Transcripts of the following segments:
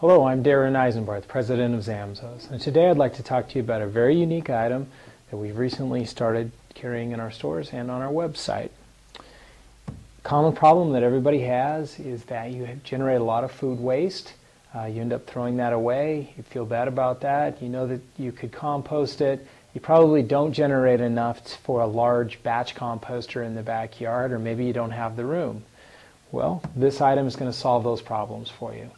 Hello, I'm Darren Eisenbarth, President of Zamzos, and today I'd like to talk to you about a very unique item that we've recently started carrying in our stores and on our website. Common problem that everybody has is that you generate a lot of food waste. You end up throwing that away. You feel bad about that. You know that you could compost it. You probably don't generate enough for a large batch composter in the backyard, or maybe you don't have the room. Well, this item is going to solve those problems for you.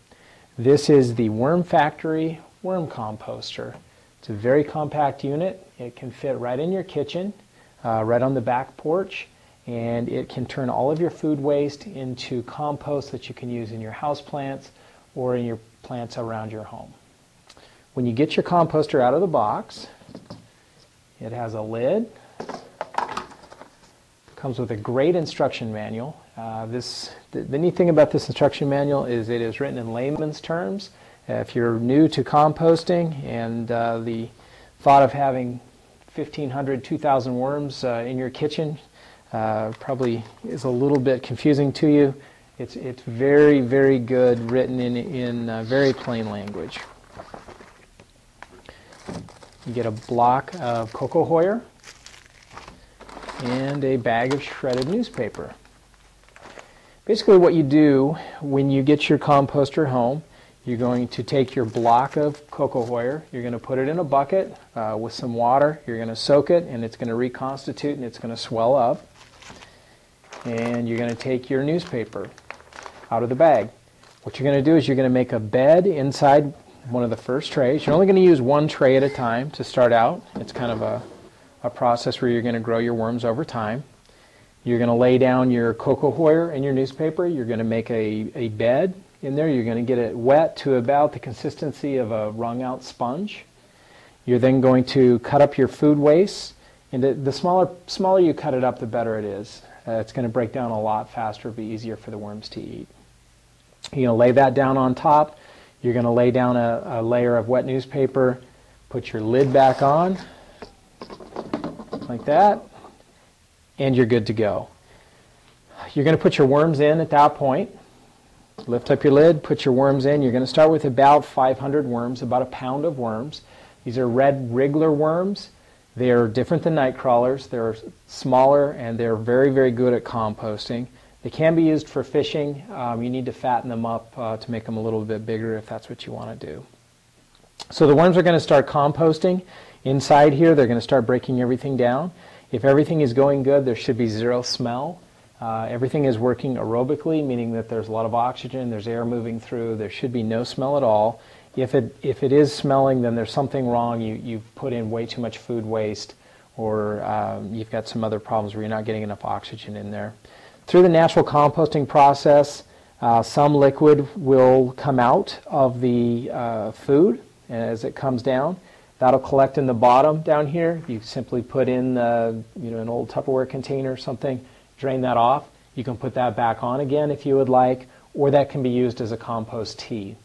This is the Worm Factory Worm Composter. It's a very compact unit. It can fit right in your kitchen, right on the back porch, and it can turn all of your food waste into compost that you can use in your house plants or in your plants around your home. When you get your composter out of the box, it has a lid. Comes with a great instruction manual. The neat thing about this instruction manual is it is written in layman's terms. If you're new to composting and the thought of having 1,500, 2,000 worms in your kitchen probably is a little bit confusing to you, it's very, very good, written in very plain language. You get a block of cocoa coir and a bag of shredded newspaper. Basically what you do when you get your composter home, you're going to take your block of cocoa coir, you're going to put it in a bucket with some water, you're going to soak it, and it's going to reconstitute and it's going to swell up. And you're going to take your newspaper out of the bag. What you're going to do is you're going to make a bed inside one of the first trays. You're only going to use one tray at a time to start out. It's kind of a process where you're going to grow your worms over time. You're going to lay down your cocoa coir and your newspaper. You're going to make a bed in there. You're going to get it wet to about the consistency of a wrung out sponge. You're then going to cut up your food waste. And the smaller you cut it up, the better it is. It's going to break down a lot faster, be easier for the worms to eat. You're going to lay that down on top. You're going to lay down a layer of wet newspaper, put your lid back on, like that, and you're good to go. You're going to put your worms in at that point. Lift up your lid, put your worms in. You're going to start with about 500 worms, about a pound of worms. These are red wriggler worms. They're different than night crawlers. They're smaller and they're very, very good at composting. They can be used for fishing. You need to fatten them up to make them a little bit bigger if that's what you want to do. So the worms are going to start composting. Inside here, they're going to start breaking everything down. If everything is going good, there should be zero smell. Everything is working aerobically, meaning that there's a lot of oxygen, there's air moving through, there should be no smell at all. If it is smelling, then there's something wrong. You've put in way too much food waste, or you've got some other problems where you're not getting enough oxygen in there. Through the natural composting process, some liquid will come out of the food as it comes down. That'll collect in the bottom down here. You simply put in an old Tupperware container or something, drain that off. You can put that back on again if you would like, or that can be used as a compost tea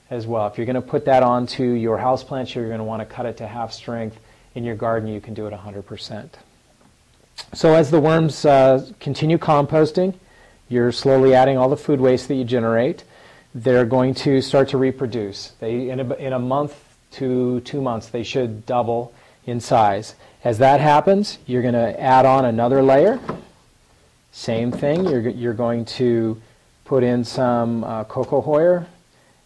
as well. If you're going to put that onto your houseplants, you're going to want to cut it to half strength. In your garden, you can do it 100%. So as the worms continue composting, you're slowly adding all the food waste that you generate. They're going to start to reproduce. In a month to 2 months, they should double in size. As that happens, you're going to add on another layer. Same thing. You're going to put in some cocoa coir,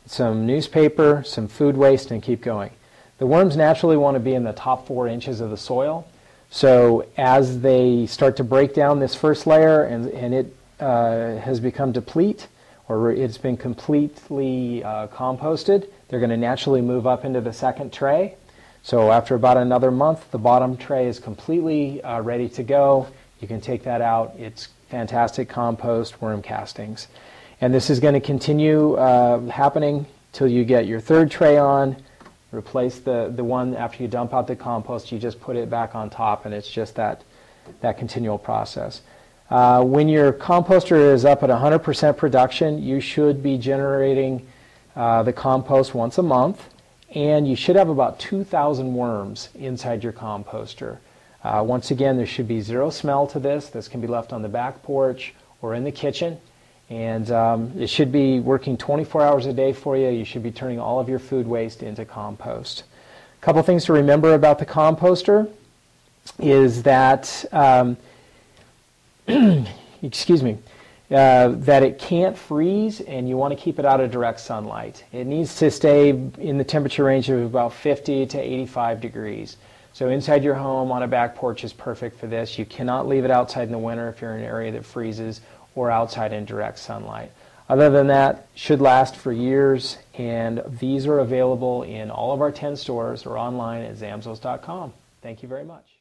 some newspaper, some food waste, and keep going. The worms naturally want to be in the top 4 inches of the soil. So as they start to break down this first layer and it has become deplete, or it's been completely composted, they're going to naturally move up into the second tray. So after about another month, the bottom tray is completely ready to go. You can take that out. It's fantastic compost worm castings. And this is going to continue happening till you get your third tray on. Replace the one after you dump out the compost. You just put it back on top, and it's just that continual process. When your composter is up at 100% production, you should be generating the compost once a month, and you should have about 2,000 worms inside your composter. Once again, there should be zero smell to this. This can be left on the back porch or in the kitchen. And it should be working 24 hours a day for you. You should be turning all of your food waste into compost. A couple things to remember about the composter is that, excuse me, that it can't freeze, and you want to keep it out of direct sunlight. It needs to stay in the temperature range of about 50 to 85 degrees. So inside your home on a back porch is perfect for this. You cannot leave it outside in the winter if you're in an area that freezes, or outside in direct sunlight. Other than that, should last for years, and these are available in all of our 10 stores or online at zamzos.com. Thank you very much.